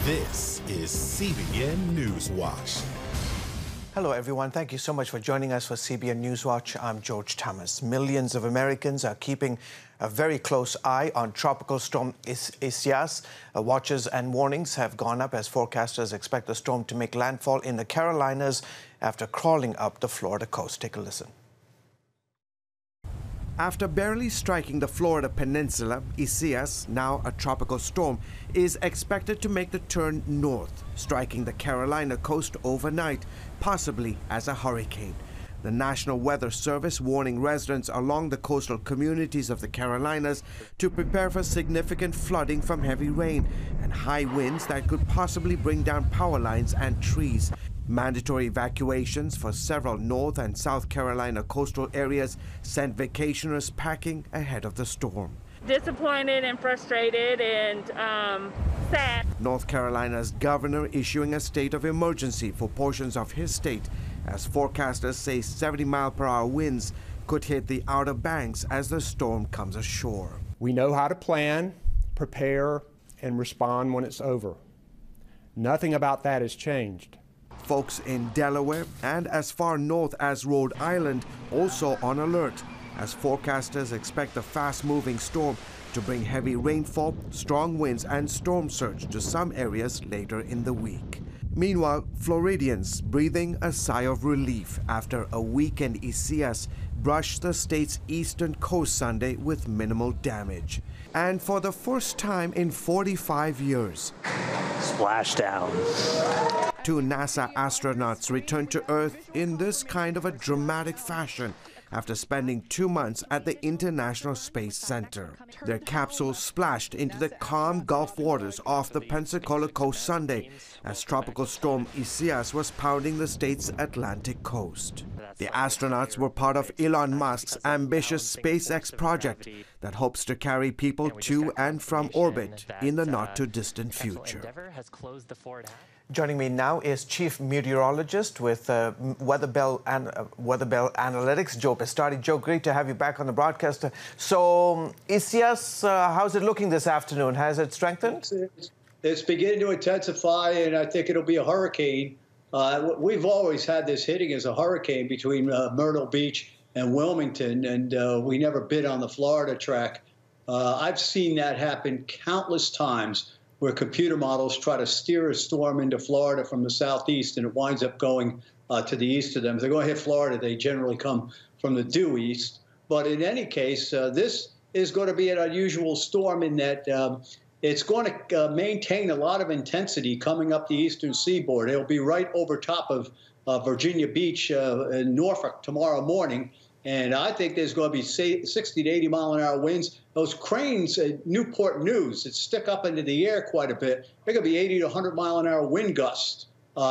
This is CBN NewsWatch. Hello, everyone. Thank you so much for joining us for CBN NewsWatch. I'm George Thomas. Millions of Americans are keeping a very close eye on Tropical Storm Isaias. Watches and warnings have gone up as forecasters expect the storm to make landfall in the Carolinas after crawling up the Florida coast. Take a listen. After barely striking the Florida peninsula, Isaias, now a tropical storm, is expected to make the turn north, striking the Carolina coast overnight, possibly as a hurricane. The National Weather Service warning residents along the coastal communities of the Carolinas to prepare for significant flooding from heavy rain and high winds that could possibly bring down power lines and trees. Mandatory evacuations for several North and South Carolina coastal areas sent vacationers packing ahead of the storm. Disappointed and frustrated and sad. North Carolina's governor issuing a state of emergency for portions of his state as forecasters say 70-mile-per-hour winds could hit the Outer Banks as the storm comes ashore. We know how to plan, prepare, and respond when it's over. Nothing about that has changed. Folks in Delaware and as far north as Rhode Island also on alert as forecasters expect the fast-moving storm to bring heavy rainfall, strong winds and storm surge to some areas later in the week. Meanwhile, Floridians breathing a sigh of relief after a weekend Isaias brushed the state's eastern coast Sunday with minimal damage. And for the first time in 45 years, splashdown. 2 NASA astronauts returned to Earth in this kind of a dramatic fashion after spending 2 months at the International Space Center. Their capsules splashed into the calm Gulf waters off the Pensacola coast Sunday as Tropical Storm Isaias was pounding the state's Atlantic coast. The astronauts were part of Elon Musk's ambitious SpaceX project that hopes to carry people to and from orbit in the not-too-distant future. Joining me now is Chief Meteorologist with Weather Bell Analytics, Joe Pistardi. Joe, great to have you back on the broadcast. So, Isaias, how's it looking this afternoon? Has it strengthened? It's beginning to intensify, and I think it'll be a hurricane. We've always had this hitting as a hurricane between Myrtle Beach and Wilmington, and we never bid on the Florida track. I've seen that happen countless times, where computer models try to steer a storm into Florida from the southeast, and it winds up going to the east of them. If they're going to hit Florida, they generally come from the due east. But in any case, this is going to be an unusual storm in that it's going to maintain a lot of intensity coming up the eastern seaboard. It'll be right over top of Virginia Beach in Norfolk tomorrow morning. And I think there's going to be 60 to 80 mile-an-hour winds. Those cranes at Newport News that stick up into the air quite a bit, they're going to be 80 to 100 mile-an-hour wind gusts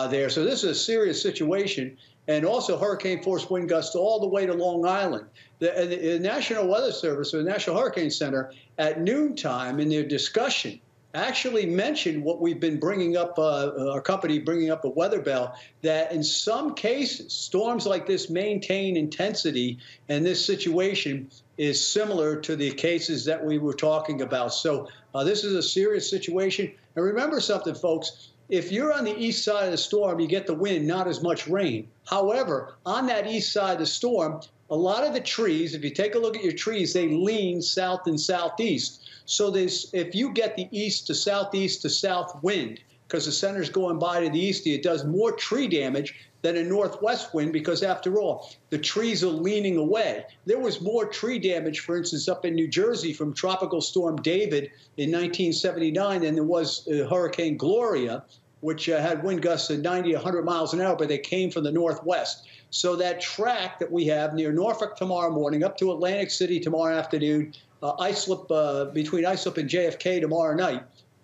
there. So this is a serious situation. And also hurricane-force wind gusts all the way to Long Island. The National Weather Service, or the National Hurricane Center, at noontime in their discussion, actually mentioned what we've been bringing up, our company bringing up a Weather Bell, that in some cases, storms like this maintain intensity, and this situation is similar to the cases that we were talking about. So this is a serious situation. And remember something, folks. If you're on the east side of the storm, you get the wind, not as much rain. However, on that east side of the storm, a lot of the trees, if you take a look at your trees, they lean south and southeast. So if you get the east to south wind, because the center's going by to the east, it does more tree damage than a northwest wind, because after all, the trees are leaning away. There was more tree damage, for instance, up in New Jersey from Tropical Storm David in 1979 than there was Hurricane Gloria, which had wind gusts of 90 to 100 miles an hour, but they came from the northwest. So that track that we have near Norfolk tomorrow morning up to Atlantic City tomorrow afternoon, Islip, between Islip and JFK tomorrow night,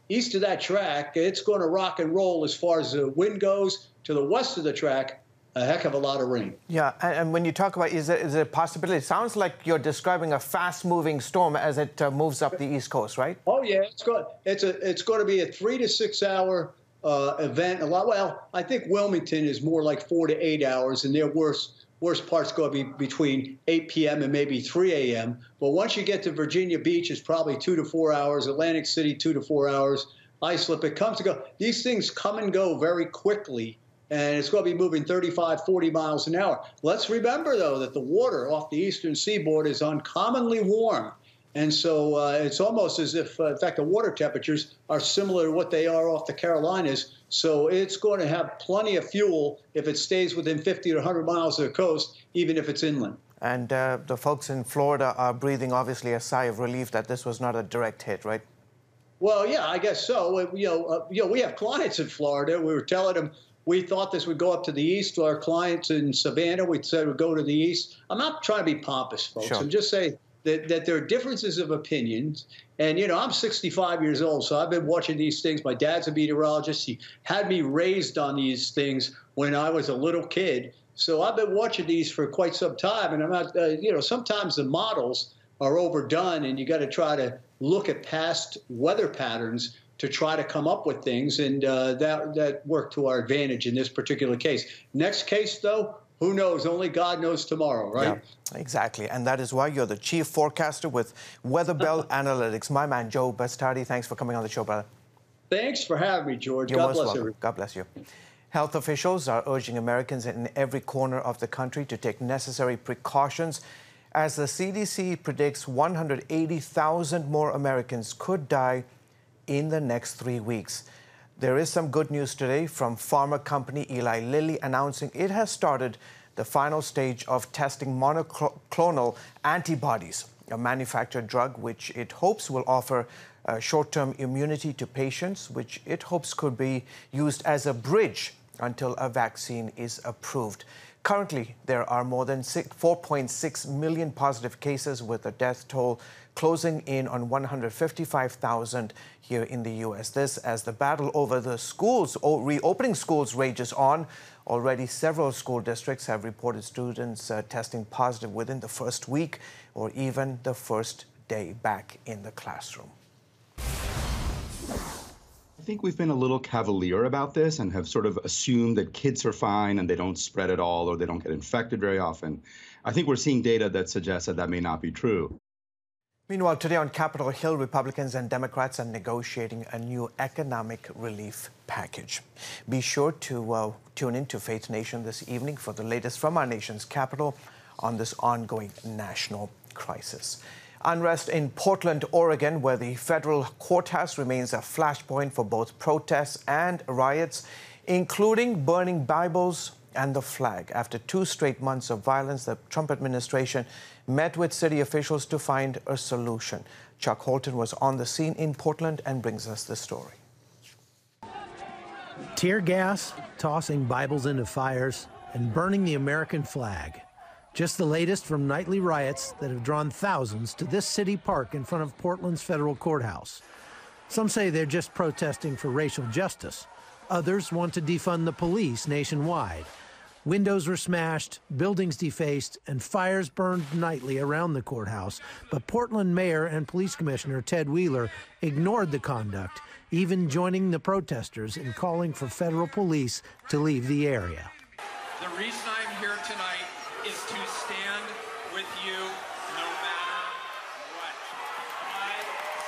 east of that track, it's going to rock and roll as far as the wind goes. To the west of the track, a heck of a lot of rain. Yeah, and when you talk about, is it a possibility? It sounds like you're describing a fast-moving storm as it moves up the East Coast, right? Oh yeah, it's going to be a 3 to 6 hour event. Well, I think Wilmington is more like 4 to 8 hours, and their worst part's going to be between 8 p.m. and maybe 3 a.m. But once you get to Virginia Beach, it's probably 2 to 4 hours. Atlantic City, 2 to 4 hours. islip. It comes and go. These things come and go very quickly, and it's going to be moving 35, 40 miles an hour. Let's remember, though, that the water off the eastern seaboard is uncommonly warm. And so it's almost as if, in fact, the water temperatures are similar to what they are off the Carolinas. So it's going to have plenty of fuel if it stays within 50 to 100 miles of the coast, even if it's inland. And the folks in Florida are breathing, obviously, a sigh of relief that this was not a direct hit, right? Well, yeah, I guess so. We have clients in Florida. We were telling them we thought this would go up to the east. Our clients in Savannah, we said it would go to the east. I'm not trying to be pompous, folks. Sure. I'm just saying that there are differences of opinions. And, I'm 65 years old, so I've been watching these things. My dad's a meteorologist. He had me raised on these things when I was a little kid. So I've been watching these for quite some time. And I'm not, sometimes the models are overdone, and you got to try to look at past weather patterns to try to come up with things. And that worked to our advantage in this particular case. Next case, though, who knows? Only God knows tomorrow, right? Yeah, exactly. And that is why you're the chief forecaster with Weather Bell Analytics. My man, Joe Bastardi, thanks for coming on the show, brother. Thanks for having me, George. You're God most bless welcome. everyone. God bless you. Health officials are urging Americans in every corner of the country to take necessary precautions as the CDC predicts 180,000 more Americans could die in the next 3 weeks. There is some good news today from pharma company Eli Lilly announcing it has started the final stage of testing monoclonal antibodies, a manufactured drug which it hopes will offer short-term immunity to patients, which it hopes could be used as a bridge until a vaccine is approved. Currently, there are more than 4.6 million positive cases, with a death toll closing in on 155,000 here in the U.S. This as the battle over the schools, or reopening schools, rages on. Already several school districts have reported students testing positive within the first week or even the first day back in the classroom. I think we've been a little cavalier about this and have sort of assumed that kids are fine and they don't spread at all or they don't get infected very often. I think we're seeing data that suggests that that may not be true. Meanwhile, today on Capitol Hill, Republicans and Democrats are negotiating a new economic relief package. Be sure to tune in to Faith Nation this evening for the latest from our nation's capital on this ongoing national crisis. Unrest in Portland, Oregon, where the federal courthouse remains a flashpoint for both protests and riots, including burning Bibles and the flag. After 2 straight months of violence, the Trump administration met with city officials to find a solution. Chuck Holton was on the scene in Portland and brings us the story. Tear gas, tossing Bibles into fires, and burning the American flag. Just the latest from nightly riots that have drawn thousands to this city park in front of Portland's federal courthouse. Some say they're just protesting for racial justice. Others want to defund the police nationwide. Windows were smashed, buildings defaced, and fires burned nightly around the courthouse. But Portland Mayor and Police Commissioner Ted Wheeler ignored the conduct, even joining the protesters in calling for federal police to leave the area. The reason I'm here tonight is to stand with you no matter what. I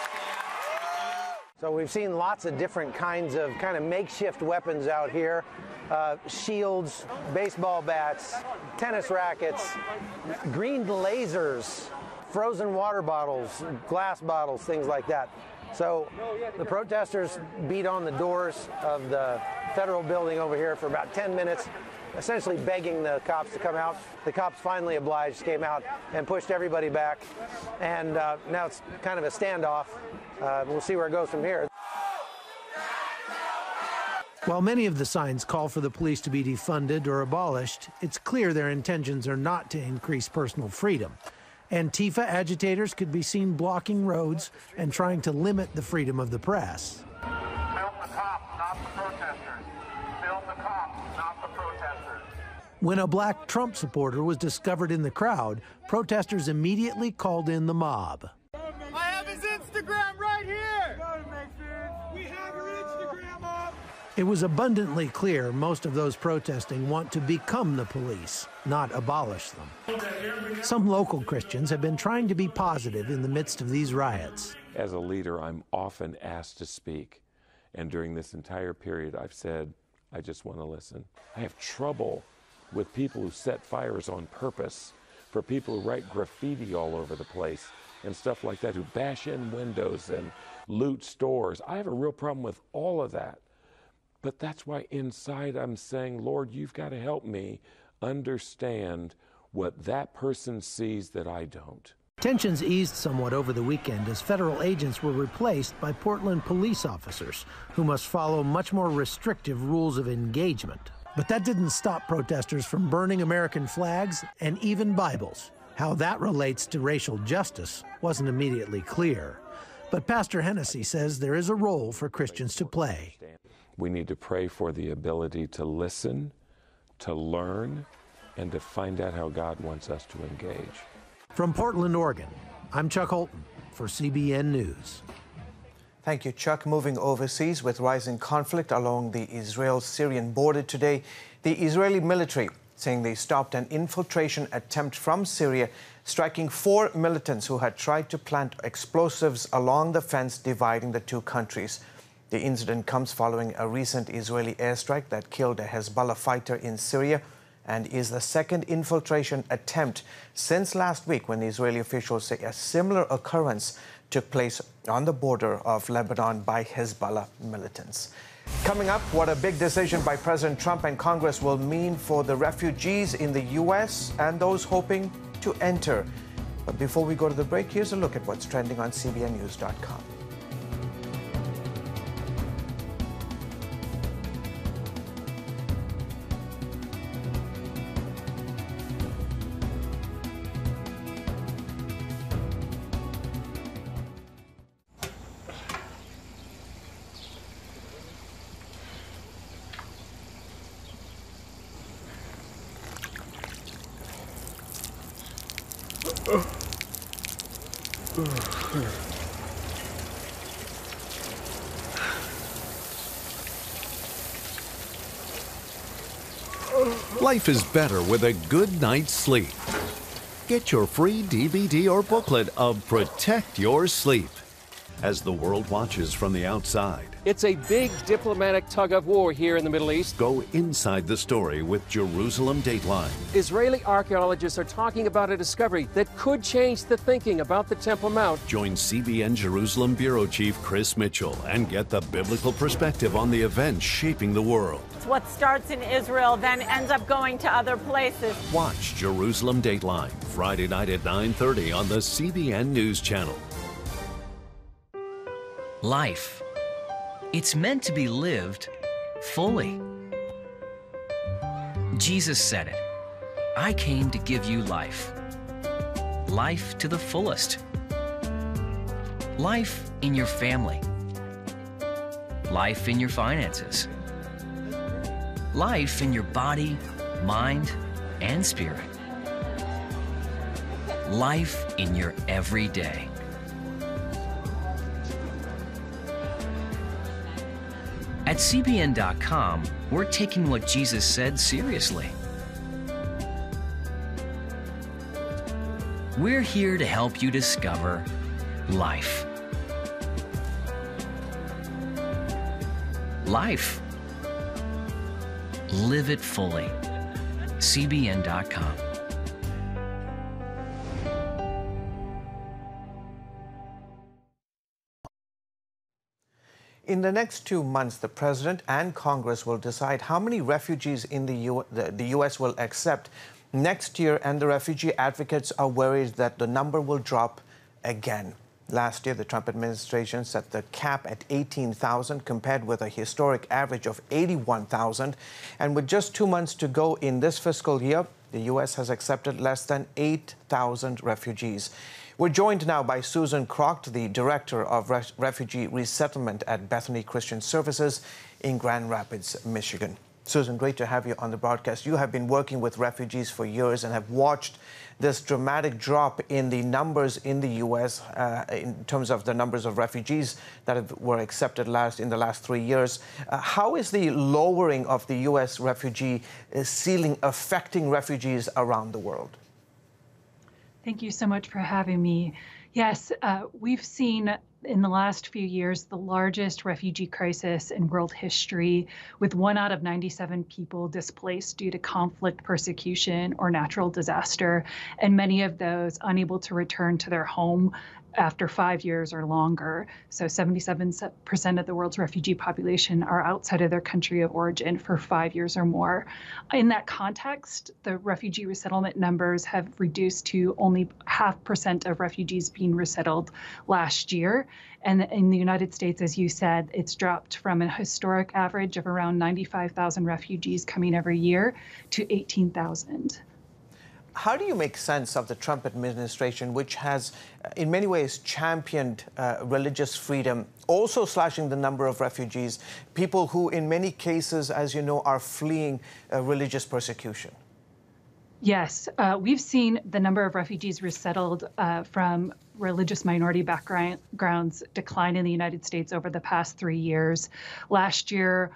stand with you. So we've seen lots of different kinds of makeshift weapons out here. Shields, baseball bats, tennis rackets, green lasers, frozen water bottles, glass bottles, things like that. So the protesters beat on the doors of the federal building over here for about 10 minutes, essentially begging the cops to come out. The cops finally obliged, came out and pushed everybody back. And now it's kind of a standoff. We'll see where it goes from here. While many of the signs call for the police to be defunded or abolished, it's clear their intentions are not to increase personal freedom. Antifa agitators could be seen blocking roads and trying to limit the freedom of the press. Film the cops, not the protesters. Film the cops, not the protesters. When a black Trump supporter was discovered in the crowd, protesters immediately called in the mob. I have his Instagram right here. We have your Instagram up. It was abundantly clear most of those protesting want to become the police, not abolish them. Some local Christians have been trying to be positive in the midst of these riots. As a leader, I'm often asked to speak, And during this entire period, I've said, I just want to listen. I have trouble with people who set fires on purpose, for people who write graffiti all over the place and stuff like that, who bash in windows and loot stores. I have a real problem with all of that. But that's why inside I'm saying, Lord, you've got to help me understand what that person sees that I don't. Tensions eased somewhat over the weekend as federal agents were replaced by Portland police officers who must follow much more restrictive rules of engagement. But that didn't stop protesters from burning American flags and even Bibles. How that relates to racial justice wasn't immediately clear. But Pastor Hennessy says there is a role for Christians to play. We need to pray for the ability to listen, to learn, and to find out how God wants us to engage. From Portland, Oregon, I'm Chuck Holton for CBN News. Thank you, Chuck. Moving overseas with rising conflict along the Israel-Syrian border today, the Israeli military saying they stopped an infiltration attempt from Syria, striking 4 militants who had tried to plant explosives along the fence dividing the two countries. The incident comes following a recent Israeli airstrike that killed a Hezbollah fighter in Syria and is the second infiltration attempt since last week, when Israeli officials say a similar occurrence took place on the border of Lebanon by Hezbollah militants. Coming up, what a big decision by President Trump and Congress will mean for the refugees in the U.S. and those hoping to enter. But before we go to the break, here's a look at what's trending on CBNNews.com. Life is better with a good night's sleep. Get your free DVD or booklet of Protect Your Sleep as the world watches from the outside. It's a big diplomatic tug-of-war here in the Middle East. Go inside the story with Jerusalem Dateline. Israeli archaeologists are talking about a discovery that could change the thinking about the Temple Mount. Join CBN Jerusalem Bureau Chief Chris Mitchell and get the biblical perspective on the events shaping the world. What starts in Israel then ends up going to other places. Watch Jerusalem Dateline Friday night at 9:30 on the CBN News Channel. Life. It's meant to be lived fully. Jesus said it. I came to give you life. Life to the fullest. Life in your family. Life in your finances. Life in your body, mind, and spirit. Life in your everyday. At CBN.com, we're taking what Jesus said seriously. We're here to help you discover life. Life. Live it fully. CBN.com. In the next 2 months, the President and Congress will decide how many refugees in the U.S. will accept next year, and the refugee advocates are worried that the number will drop again. Last year, the Trump administration set the cap at 18,000, compared with a historic average of 81,000. And with just 2 months to go in this fiscal year, the U.S. has accepted less than 8,000 refugees. We're joined now by Susan Crocked, the Director of Refugee Resettlement at Bethany Christian Services in Grand Rapids, Michigan. Susan, great to have you on the broadcast. You have been working with refugees for years and have watched this dramatic drop in the numbers in the U.S. In terms of the numbers of refugees that were accepted in the last 3 years. How is the lowering of the U.S. refugee ceiling affecting refugees around the world? Thank you so much for having me. Yes, we've seen in the last few years, the largest refugee crisis in world history, with 1 out of 97 people displaced due to conflict, persecution, or natural disaster, and many of those unable to return to their home after 5 years or longer. So 77% of the world's refugee population are outside of their country of origin for 5 years or more. In that context, the refugee resettlement numbers have reduced to only 0.5% of refugees being resettled last year. And in the United States, as you said, it's dropped from a historic average of around 95,000 refugees coming every year to 18,000. How do you make sense of the Trump administration, which has in many ways championed religious freedom, also slashing the number of refugees, people who in many cases, as you know, are fleeing religious persecution? Yes, we've seen the number of refugees resettled from religious minority backgrounds decline in the United States over the past 3 years. Last year,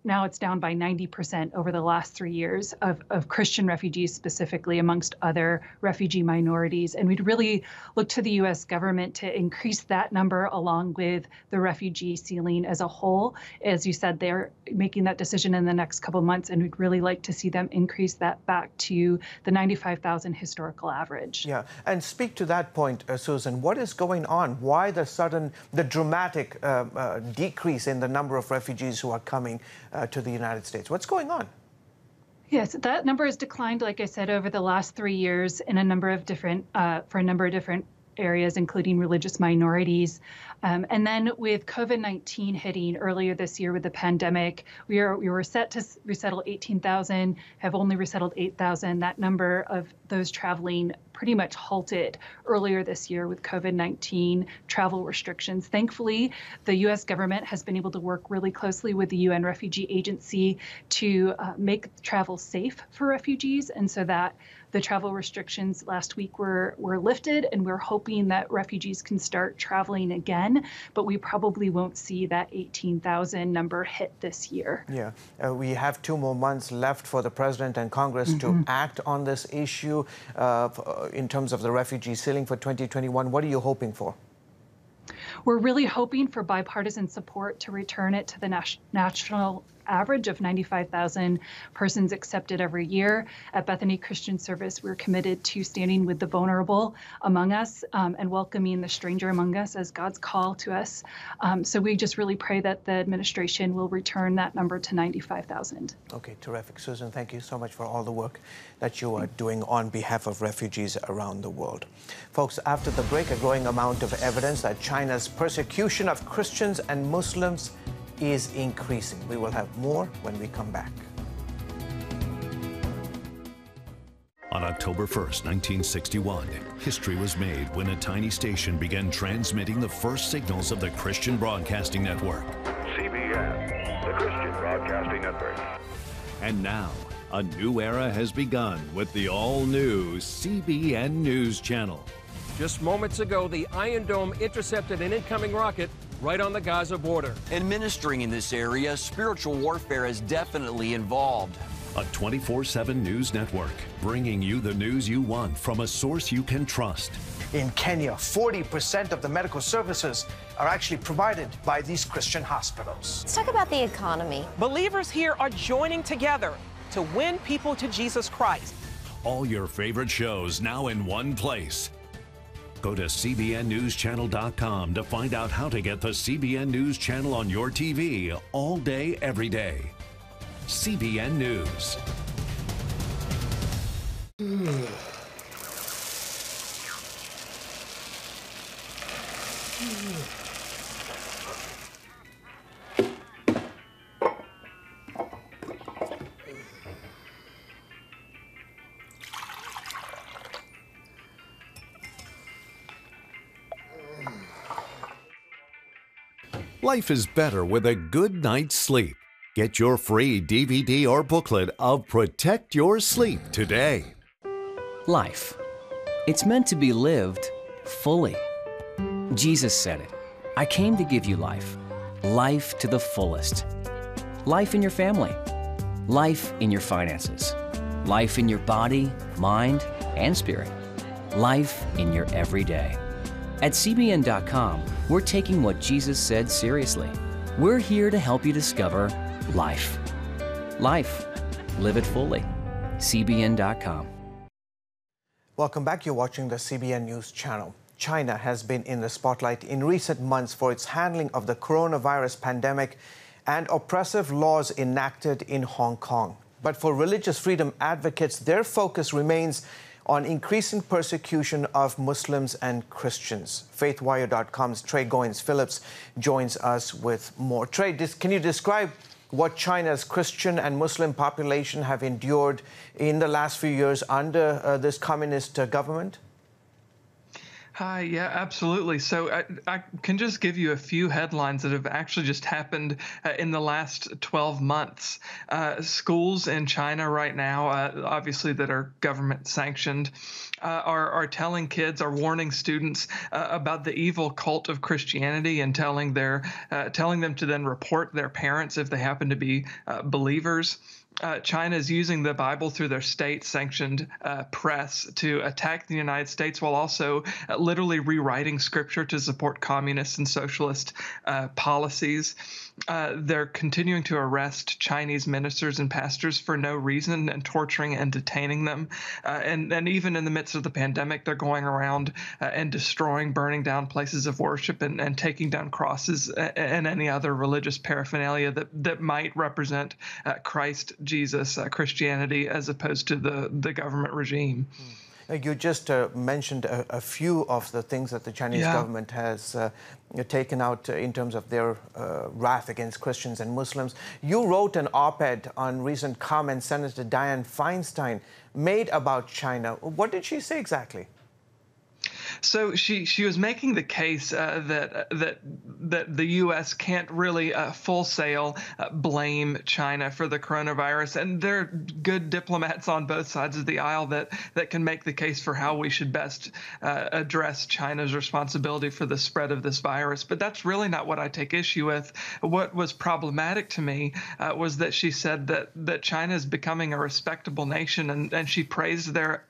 now it's down by 90% over the last 3 years of Christian refugees specifically, amongst other refugee minorities. And we'd really look to the U.S. government to increase that number along with the refugee ceiling as a whole. As you said, they're making that decision in the next couple of months, and we'd really like to see them increase that back to the 95,000 historical average. Yeah, and speak to that point, Susan. What is going on? Why the dramatic decrease in the number of refugees who are coming to the United States? What's going on? Yes, that number has declined, like I said, over the last 3 years in a number of different, for a number of different areas, including religious minorities. And then with COVID-19 hitting earlier this year with the pandemic, we were set to resettle 18,000, have only resettled 8,000. That number of those traveling pretty much halted earlier this year with COVID-19 travel restrictions. Thankfully, the U.S. government has been able to work really closely with the UN Refugee Agency to make travel safe for refugees, and so that the travel restrictions last week were lifted, and we're hoping that refugees can start traveling again, but we probably won't see that 18,000 number hit this year. Yeah, we have 2 more months left for the President and Congress to act on this issue in terms of the refugee ceiling for 2021. What are you hoping for? We're really hoping for bipartisan support to return it to the national average of 95,000 persons accepted every year. At Bethany Christian Service, we're committed to standing with the vulnerable among us and welcoming the stranger among us as God's call to us. So we just really pray that the administration will return that number to 95,000. Okay, terrific. Susan, thank you so much for all the work that you are doing on behalf of refugees around the world. Folks, after the break, a growing amount of evidence that China's persecution of Christians and Muslims is increasing. We will have more when we come back. On October 1st, 1961, history was made when a tiny station began transmitting the first signals of the Christian Broadcasting Network. CBN, the Christian Broadcasting Network. And now, a new era has begun with the all-new CBN News Channel. Just moments ago, the Iron Dome intercepted an incoming rocket right on the Gaza border. Administering in this area, spiritual warfare is definitely involved. A 24/7 news network, bringing you the news you want from a source you can trust. In Kenya, 40% of the medical services are actually provided by these Christian hospitals. Let's talk about the economy. Believers here are joining together to win people to Jesus Christ. All your favorite shows now in one place. Go to CBNNewsChannel.com to find out how to get the CBN News Channel on your TV all day, every day. CBN News. Life is better with a good night's sleep. Get your free DVD or booklet of Protect Your Sleep today. Life. It's meant to be lived fully. Jesus said it. I came to give you life. Life to the fullest. Life in your family. Life in your finances. Life in your body, mind, and spirit. Life in your everyday. At CBN.com, we're taking what Jesus said seriously. We're here to help you discover life. Life. Live it fully. CBN.com. Welcome back. You're watching the CBN News Channel. China has been in the spotlight in recent months for its handling of the coronavirus pandemic and oppressive laws enacted in Hong Kong. But for religious freedom advocates, their focus remains on increasing persecution of Muslims and Christians. FaithWire.com's Trey Goins-Phillips joins us with more. Trey, can you describe what China's Christian and Muslim population have endured in the last few years under this communist government? Hi, yeah, absolutely. So I can just give you a few headlines that have actually just happened in the last 12 months. Schools in China right now, obviously that are government sanctioned, are telling kids, are warning students about the evil cult of Christianity and telling them to then report their parents if they happen to be believers. China is using the Bible through their state-sanctioned press to attack the United States while also literally rewriting scripture to support communist and socialist policies. They're continuing to arrest Chinese ministers and pastors for no reason and torturing and detaining them. And even in the midst of the pandemic, they're going around and destroying, burning down places of worship and taking down crosses and any other religious paraphernalia that might represent Christ, Jesus, Christianity, as opposed to the government regime. You just mentioned a few of the things that the Chinese government has taken out in terms of their wrath against Christians and Muslims. You wrote an op-ed on recent comments Senator Dianne Feinstein made about China. What did she say exactly? So she was making the case that the U.S. can't really wholesale blame China for the coronavirus, and there are good diplomats on both sides of the aisle that can make the case for how we should best address China's responsibility for the spread of this virus. But that's really not what I take issue with. What was problematic to me was that she said that China is becoming a respectable nation, and she praised their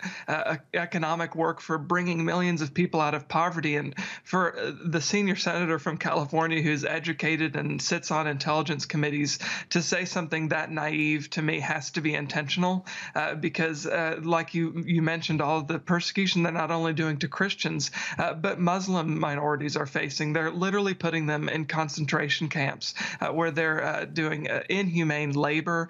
economic work for bringing millions of people out of poverty. And for the senior senator from California who's educated and sits on intelligence committees to say something that naive, to me, has to be intentional because like you mentioned, all of the persecution they're not only doing to Christians, but Muslim minorities are facing. They're literally putting them in concentration camps where they're doing inhumane labor.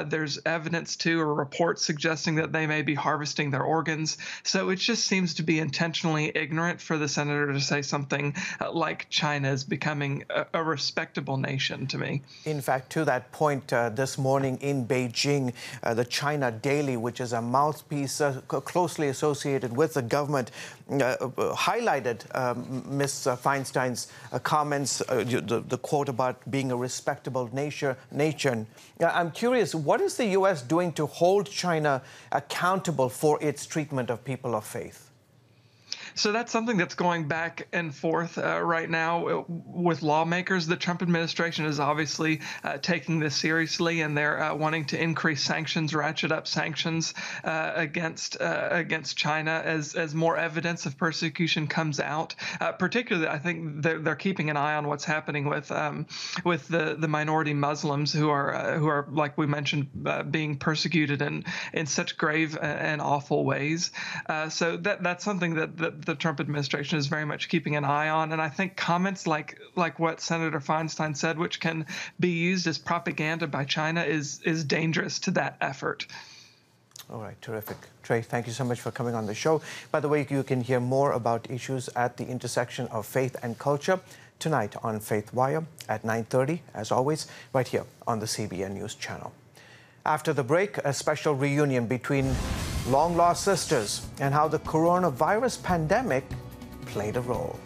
There's evidence to or reports suggesting that they may be harvesting their organs. So it just seems to be intentionally ignorant for the senator to say something like China is becoming a respectable nation to me. In fact, to that point, this morning in Beijing, the China Daily, which is a mouthpiece closely associated with the government, highlighted Ms. Feinstein's comments, the quote about being a respectable nation. I'm curious, what is the U.S. doing to hold China accountable for its treatment of people of faith? So that's something that's going back and forth right now with lawmakers. The Trump administration is obviously taking this seriously, and they're wanting to increase sanctions, ratchet up sanctions against China as more evidence of persecution comes out. Particularly, I think they're keeping an eye on what's happening with the minority Muslims who are like we mentioned being persecuted in such grave and awful ways. So that's something that the Trump administration is very much keeping an eye on. And I think comments like what Senator Feinstein said, which can be used as propaganda by China, is dangerous to that effort. All right, terrific. Trey, thank you so much for coming on the show. By the way, you can hear more about issues at the intersection of faith and culture tonight on Faith Wire at 9:30, as always, right here on the CBN News Channel. After the break, a special reunion between long-lost sisters and how the coronavirus pandemic played a role.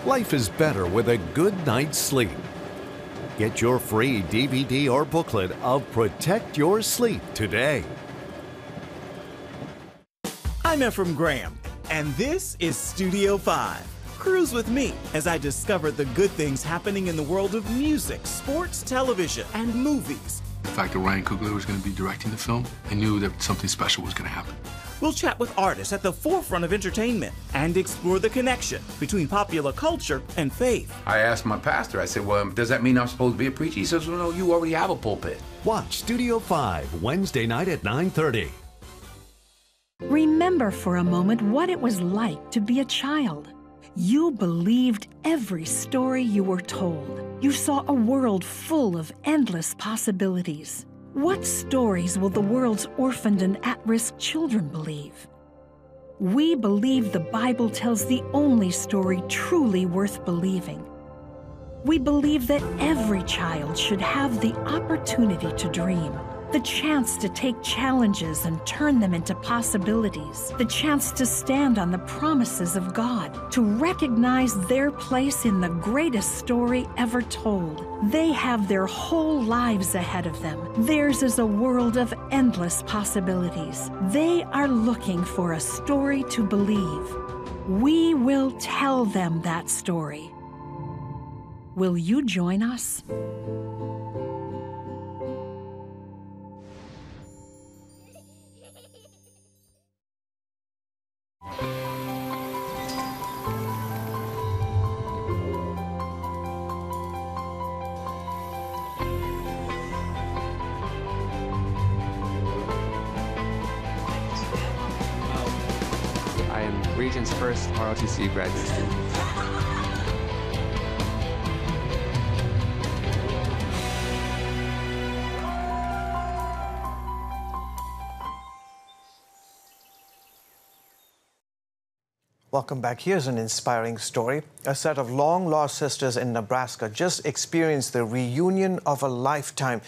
Life is better with a good night's sleep. Get your free DVD or booklet of Protect Your Sleep today. I'm Ephraim Graham, and this is Studio 5. Cruise with me as I discover the good things happening in the world of music, sports, television, and movies. The fact that Ryan Coogler was going to be directing the film, I knew that something special was going to happen. We'll chat with artists at the forefront of entertainment and explore the connection between popular culture and faith. I asked my pastor, I said, well, does that mean I'm supposed to be a preacher? He says, well, no, you already have a pulpit. Watch Studio 5 Wednesday night at 9:30. Remember for a moment what it was like to be a child. You believed every story you were told. You saw a world full of endless possibilities. What stories will the world's orphaned and at-risk children believe? We believe the Bible tells the only story truly worth believing. We believe that every child should have the opportunity to dream, the chance to take challenges and turn them into possibilities, the chance to stand on the promises of God, to recognize their place in the greatest story ever told. They have their whole lives ahead of them. Theirs is a world of endless possibilities. They are looking for a story to believe. We will tell them that story. Will you join us? I am Region's first ROTC graduate student. Welcome back. Here's an inspiring story. A set of long-lost sisters in Nebraska just experienced the reunion of a lifetime.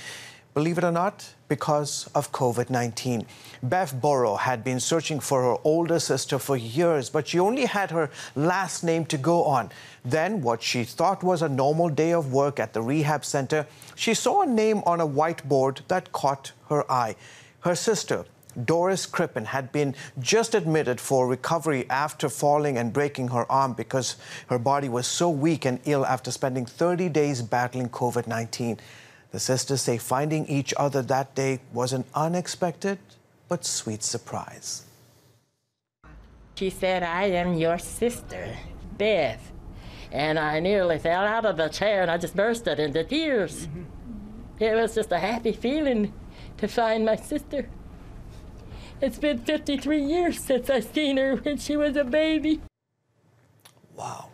Believe it or not, because of COVID-19. Bev Borrow had been searching for her older sister for years, but she only had her last name to go on. Then, what she thought was a normal day of work at the rehab center, she saw a name on a whiteboard that caught her eye. Her sister, Doris Crippen, had been just admitted for recovery after falling and breaking her arm because her body was so weak and ill after spending 30 days battling COVID-19. The sisters say finding each other that day was an unexpected but sweet surprise. She said, "I am your sister, Bev." And I nearly fell out of the chair and I just bursted into tears. It was just a happy feeling to find my sister. It's been 53 years since I seen her when she was a baby. Wow,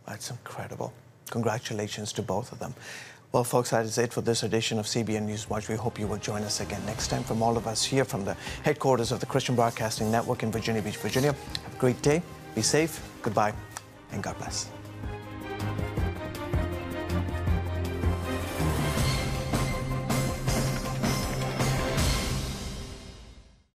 that's incredible. Congratulations to both of them. Well, folks, that is it for this edition of CBN News Watch. We hope you will join us again next time. From all of us here from the headquarters of the Christian Broadcasting Network in Virginia Beach, Virginia, have a great day, be safe, goodbye, and God bless.